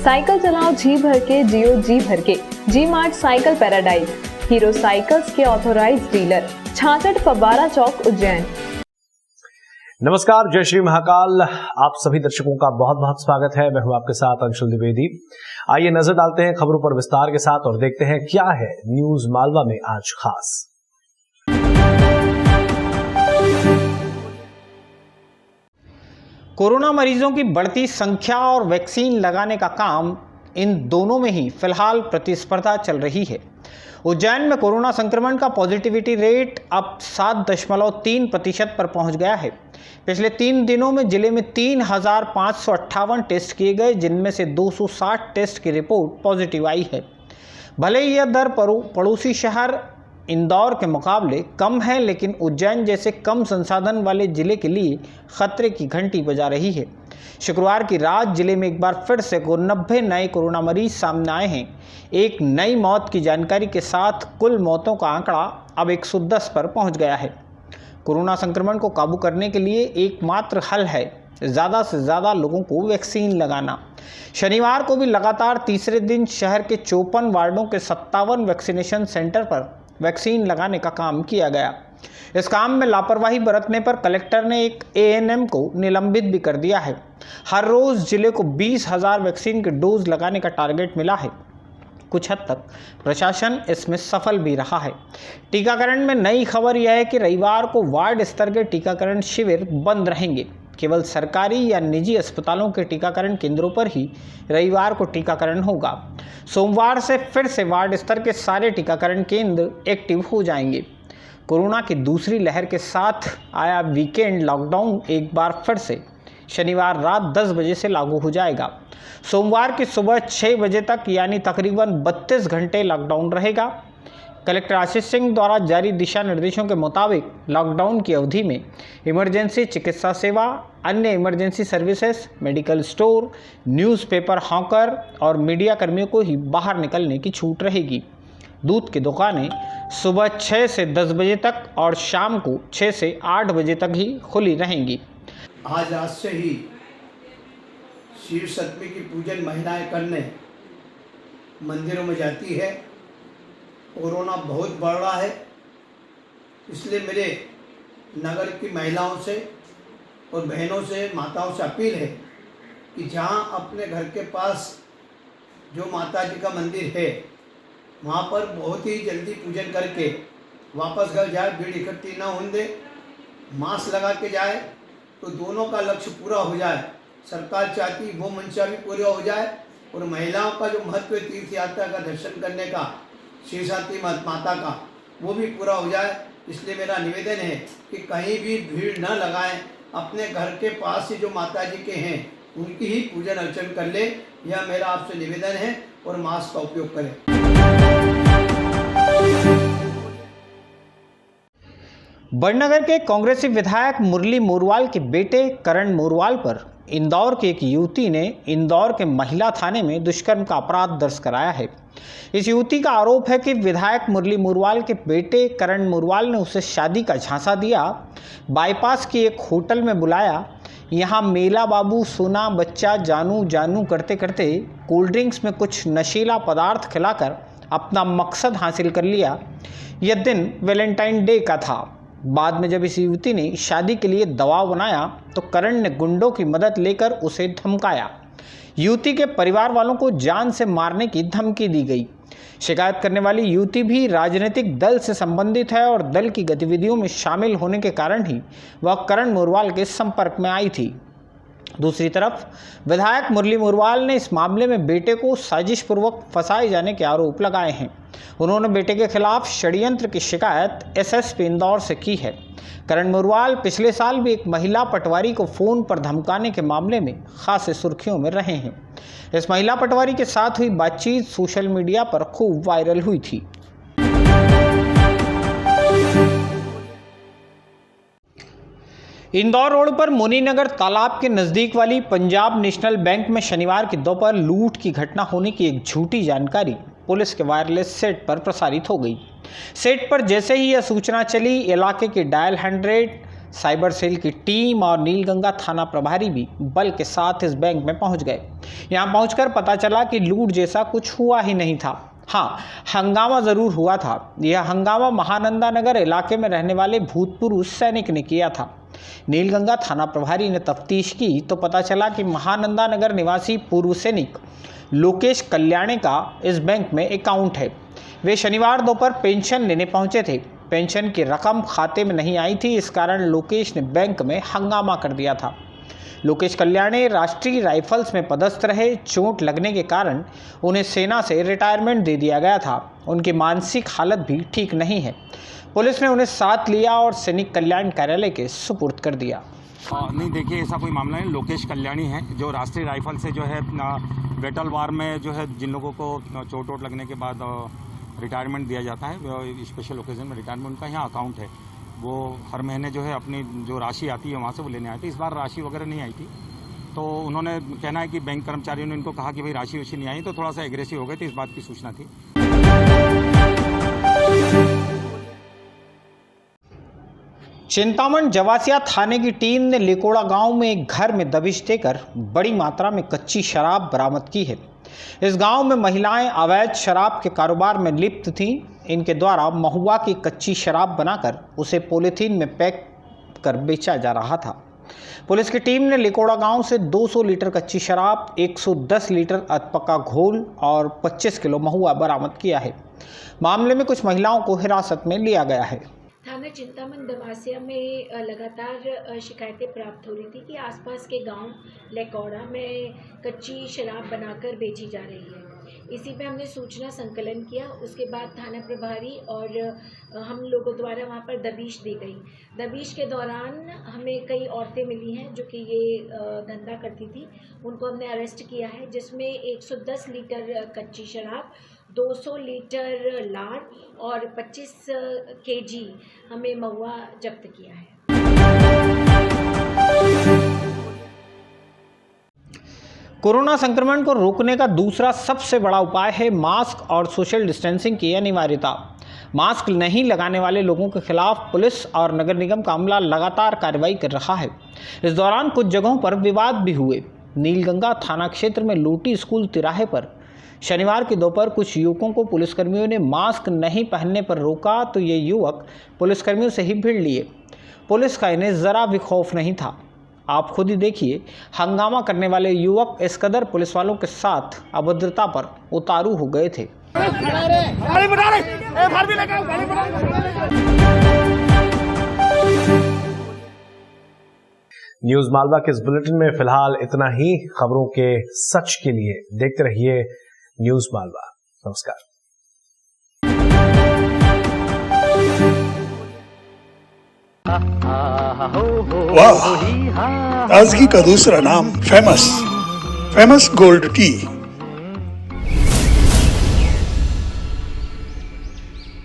Cycle चलाओ जी भर के, जियो जी भर के। G mart cycle paradise, Hero cycles के ऑथोराइज्ड डीलर, 66 फव्वारा चौक, उज्जैन। नमस्कार, जय श्री महाकाल। आप सभी दर्शकों का बहुत बहुत स्वागत है। मैं हूं आपके साथ अंशुल द्विवेदी। आइए नजर डालते हैं खबरों पर विस्तार के साथ और देखते हैं क्या है न्यूज मालवा में आज खास। कोरोना मरीजों की बढ़ती संख्या और वैक्सीन लगाने का काम, इन दोनों में ही फिलहाल प्रतिस्पर्धा चल रही है। उज्जैन में कोरोना संक्रमण का पॉजिटिविटी रेट अब 7.3% पर पहुंच गया है। पिछले 3 दिनों में जिले में 3,558 टेस्ट किए गए, जिनमें से 260 टेस्ट की रिपोर्ट पॉजिटिव आई है। भले ही यह दर पड़ोसी शहर इंदौर के मुकाबले कम है, लेकिन उज्जैन जैसे कम संसाधन वाले जिले के लिए खतरे की घंटी बजा रही है। शुक्रवार की रात जिले में एक बार फिर से 90 नए कोरोना मरीज सामने आए हैं। एक नई मौत की जानकारी के साथ कुल मौतों का आंकड़ा अब 110 पर पहुंच गया है। कोरोना संक्रमण को काबू करने के लिए एकमात्र हल है ज़्यादा से ज़्यादा लोगों को वैक्सीन लगाना। शनिवार को भी लगातार तीसरे दिन शहर के 54 वार्डों के 57 वैक्सीनेशन सेंटर पर वैक्सीन लगाने का काम किया गया। इस काम में लापरवाही बरतने पर कलेक्टर ने एक एएनएम को निलंबित भी कर दिया है। हर रोज़ जिले को 20,000 वैक्सीन के डोज लगाने का टारगेट मिला है। कुछ हद तक प्रशासन इसमें सफल भी रहा है। टीकाकरण में नई खबर यह है कि रविवार को वार्ड स्तर के टीकाकरण शिविर बंद रहेंगे। केवल सरकारी या निजी अस्पतालों के टीकाकरण केंद्रों पर ही रविवार को टीकाकरण होगा। सोमवार से फिर से वार्ड स्तर के सारे टीकाकरण केंद्र एक्टिव हो जाएंगे। कोरोना की दूसरी लहर के साथ आया वीकेंड लॉकडाउन एक बार फिर से शनिवार रात 10 बजे से लागू हो जाएगा। सोमवार की सुबह 6 बजे तक यानी तकरीबन 32 घंटे लॉकडाउन रहेगा। कलेक्टर आशीष सिंह द्वारा जारी दिशा निर्देशों के मुताबिक लॉकडाउन की अवधि में इमरजेंसी चिकित्सा सेवा, अन्य emergency services, medical store, newspaper hawker और मीडिया कर्मियों को ही बाहर निकलने की छूट रहेगी। दूध की दुकानें सुबह 6 से 10 बजे तक और शाम को 6 से 8 बजे तक ही खुली रहेंगी। आज रात से ही शिव सप्तमी की पूजन महिलाएं करने मंदिरों में जाती है। कोरोना बहुत बढ़ रहा है, इसलिए मेरे नगर की महिलाओं से और बहनों से, माताओं से अपील है कि जहां अपने घर के पास जो माता जी का मंदिर है वहां पर बहुत ही जल्दी पूजन करके वापस घर जाए। भीड़ इकट्ठी ना होने दे, मास्क लगा के जाए तो दोनों का लक्ष्य पूरा हो जाए। सरकार चाहती वो मंशा भी पूरा हो जाए और महिलाओं का जो महत्व है तीर्थ यात्रा का दर्शन करने का, शिवशाती माता का, वो भी पूरा हो जाए। इसलिए मेरा निवेदन है कि कहीं भी भीड़ न लगाएं, अपने घर के पास ही जो माता जी के हैं उनकी ही पूजन अर्चन कर ले। यह मेरा आपसे निवेदन है और मास्क का उपयोग करें। बड़नगर के कांग्रेसी विधायक मुरली मोरवाल के बेटे करण मोरवाल पर इंदौर की एक युवती ने इंदौर के महिला थाने में दुष्कर्म का अपराध दर्ज कराया है। इस युवती का आरोप है कि विधायक मुरली मोरवाल के बेटे करण मोरवाल ने उसे शादी का झांसा दिया, बाईपास की एक होटल में बुलाया, यहाँ मेला बाबू, सोना, बच्चा, जानू जानू करते करते कोल्ड ड्रिंक्स में कुछ नशीला पदार्थ खिलाकर अपना मकसद हासिल कर लिया। यह दिन वैलेंटाइन डे का था। बाद में जब इस युवती ने शादी के लिए दबाव बनाया तो करण ने गुंडों की मदद लेकर उसे धमकाया। युवती के परिवार वालों को जान से मारने की धमकी दी गई। शिकायत करने वाली युवती भी राजनीतिक दल से संबंधित है और दल की गतिविधियों में शामिल होने के कारण ही वह करण मोरवाल के संपर्क में आई थी। दूसरी तरफ विधायक मुरली मोरवाल ने इस मामले में बेटे को साजिशपूर्वक फंसाए जाने के आरोप लगाए हैं। उन्होंने बेटे के खिलाफ षड्यंत्र की शिकायत एसएसपी इंदौर से की है। करण मोरवाल पिछले साल भी एक महिला पटवारी को फोन पर धमकाने के मामले में खासे सुर्खियों में रहे हैं। इस महिला पटवारी के साथ हुई बातचीत सोशल मीडिया पर खूब वायरल हुई थी। इंदौर रोड पर मुनीनगर तालाब के नज़दीक वाली पंजाब नेशनल बैंक में शनिवार की दोपहर लूट की घटना होने की एक झूठी जानकारी पुलिस के वायरलेस सेट पर प्रसारित हो गई। सेट पर जैसे ही यह सूचना चली, इलाके के डायल 100 साइबर सेल की टीम और नीलगंगा थाना प्रभारी भी बल के साथ इस बैंक में पहुंच गए। यहां पहुंचकर पता चला कि लूट जैसा कुछ हुआ ही नहीं था। हाँ, हंगामा जरूर हुआ था। यह हंगामा महानंदा नगर इलाके में रहने वाले भूतपूर्व सैनिक ने किया था। नीलगंगा थाना प्रभारी ने तफ्तीश की तो पता चला कि महानंदा नगर निवासी पूर्व सैनिक लोकेश कल्याणी का इस बैंक में अकाउंट है। वे शनिवार दोपहर पेंशन लेने पहुंचे थे। पेंशन की रकम खाते में नहीं आई थी, इस कारण लोकेश ने बैंक में हंगामा कर दिया था। लोकेश कल्याणी राष्ट्रीय राइफल्स में पदस्थ रहे। चोट लगने के कारण उन्हें सेना से रिटायरमेंट दे दिया गया था। उनकी मानसिक हालत भी ठीक नहीं है। पुलिस ने उन्हें साथ लिया और सैनिक कल्याण कार्यालय के सुपुर्द कर दिया। नहीं, देखिए ऐसा कोई मामला नहीं। लोकेश कल्याणी है जो राष्ट्रीय राइफल से जो है बैटल वार में जो है जिन लोगों को चोट वोट लगने के बाद रिटायरमेंट दिया जाता है, स्पेशल ओकेजन में रिटायरमेंट का यहाँ अकाउंट है। वो हर महीने जो है अपनी जो राशि आती है वहाँ से वो लेने आए थे। इस बार राशि वगैरह नहीं आई थी, तो उन्होंने कहना है कि बैंक कर्मचारियों ने इनको कहा कि भाई राशि वाशि नहीं आई, तो थोड़ा सा एग्रेसिव हो गए थे। इस बात की सूचना थी। चिंतामण जवासिया थाने की टीम ने लिकोड़ा गांव में एक घर में दबिश देकर बड़ी मात्रा में कच्ची शराब बरामद की है। इस गांव में महिलाएं अवैध शराब के कारोबार में लिप्त थीं। इनके द्वारा महुआ की कच्ची शराब बनाकर उसे पॉलीथीन में पैक कर बेचा जा रहा था। पुलिस की टीम ने लिकोड़ा गांव से 200 लीटर कच्ची शराब, 110 लीटर अधपका घोल और 25 किलो महुआ बरामद किया है। मामले में कुछ महिलाओं को हिरासत में लिया गया है। थाना चिंतामण दवासिया में लगातार शिकायतें प्राप्त हो रही थी कि आसपास के गांव लेकौड़ा में कच्ची शराब बनाकर बेची जा रही है। इसी पे हमने सूचना संकलन किया। उसके बाद थाना प्रभारी और हम लोगों द्वारा वहां पर दबिश दी गई। दबिश के दौरान हमें कई औरतें मिली हैं जो कि ये धंधा करती थी। उनको हमने अरेस्ट किया है, जिसमें 110 लीटर कच्ची शराब, 200 लीटर लार और 25 केजी हमें महुआ जब्त किया है। कोरोना संक्रमण को रोकने का दूसरा सबसे बड़ा उपाय है मास्क और सोशल डिस्टेंसिंग की अनिवार्यता। मास्क नहीं लगाने वाले लोगों के खिलाफ पुलिस और नगर निगम का अमला लगातार कार्रवाई कर रहा है। इस दौरान कुछ जगहों पर विवाद भी हुए। नीलगंगा थाना क्षेत्र में लोटी स्कूल तिराहे पर शनिवार की दोपहर कुछ युवकों को पुलिसकर्मियों ने मास्क नहीं पहनने पर रोका, तो ये युवक पुलिसकर्मियों से ही भिड़ लिए। पुलिस का इन्हें जरा भी खौफ नहीं था। आप खुद ही देखिए, हंगामा करने वाले युवक इस कदर पुलिस वालों के साथ अभद्रता पर उतारू हो गए थे। न्यूज मालवा के इस बुलेटिन में फिलहाल इतना ही। खबरों के सच के लिए देखते रहिए न्यूज मालवा। नमस्कार। वाह, ताजगी का दूसरा नाम फेमस गोल्ड टी।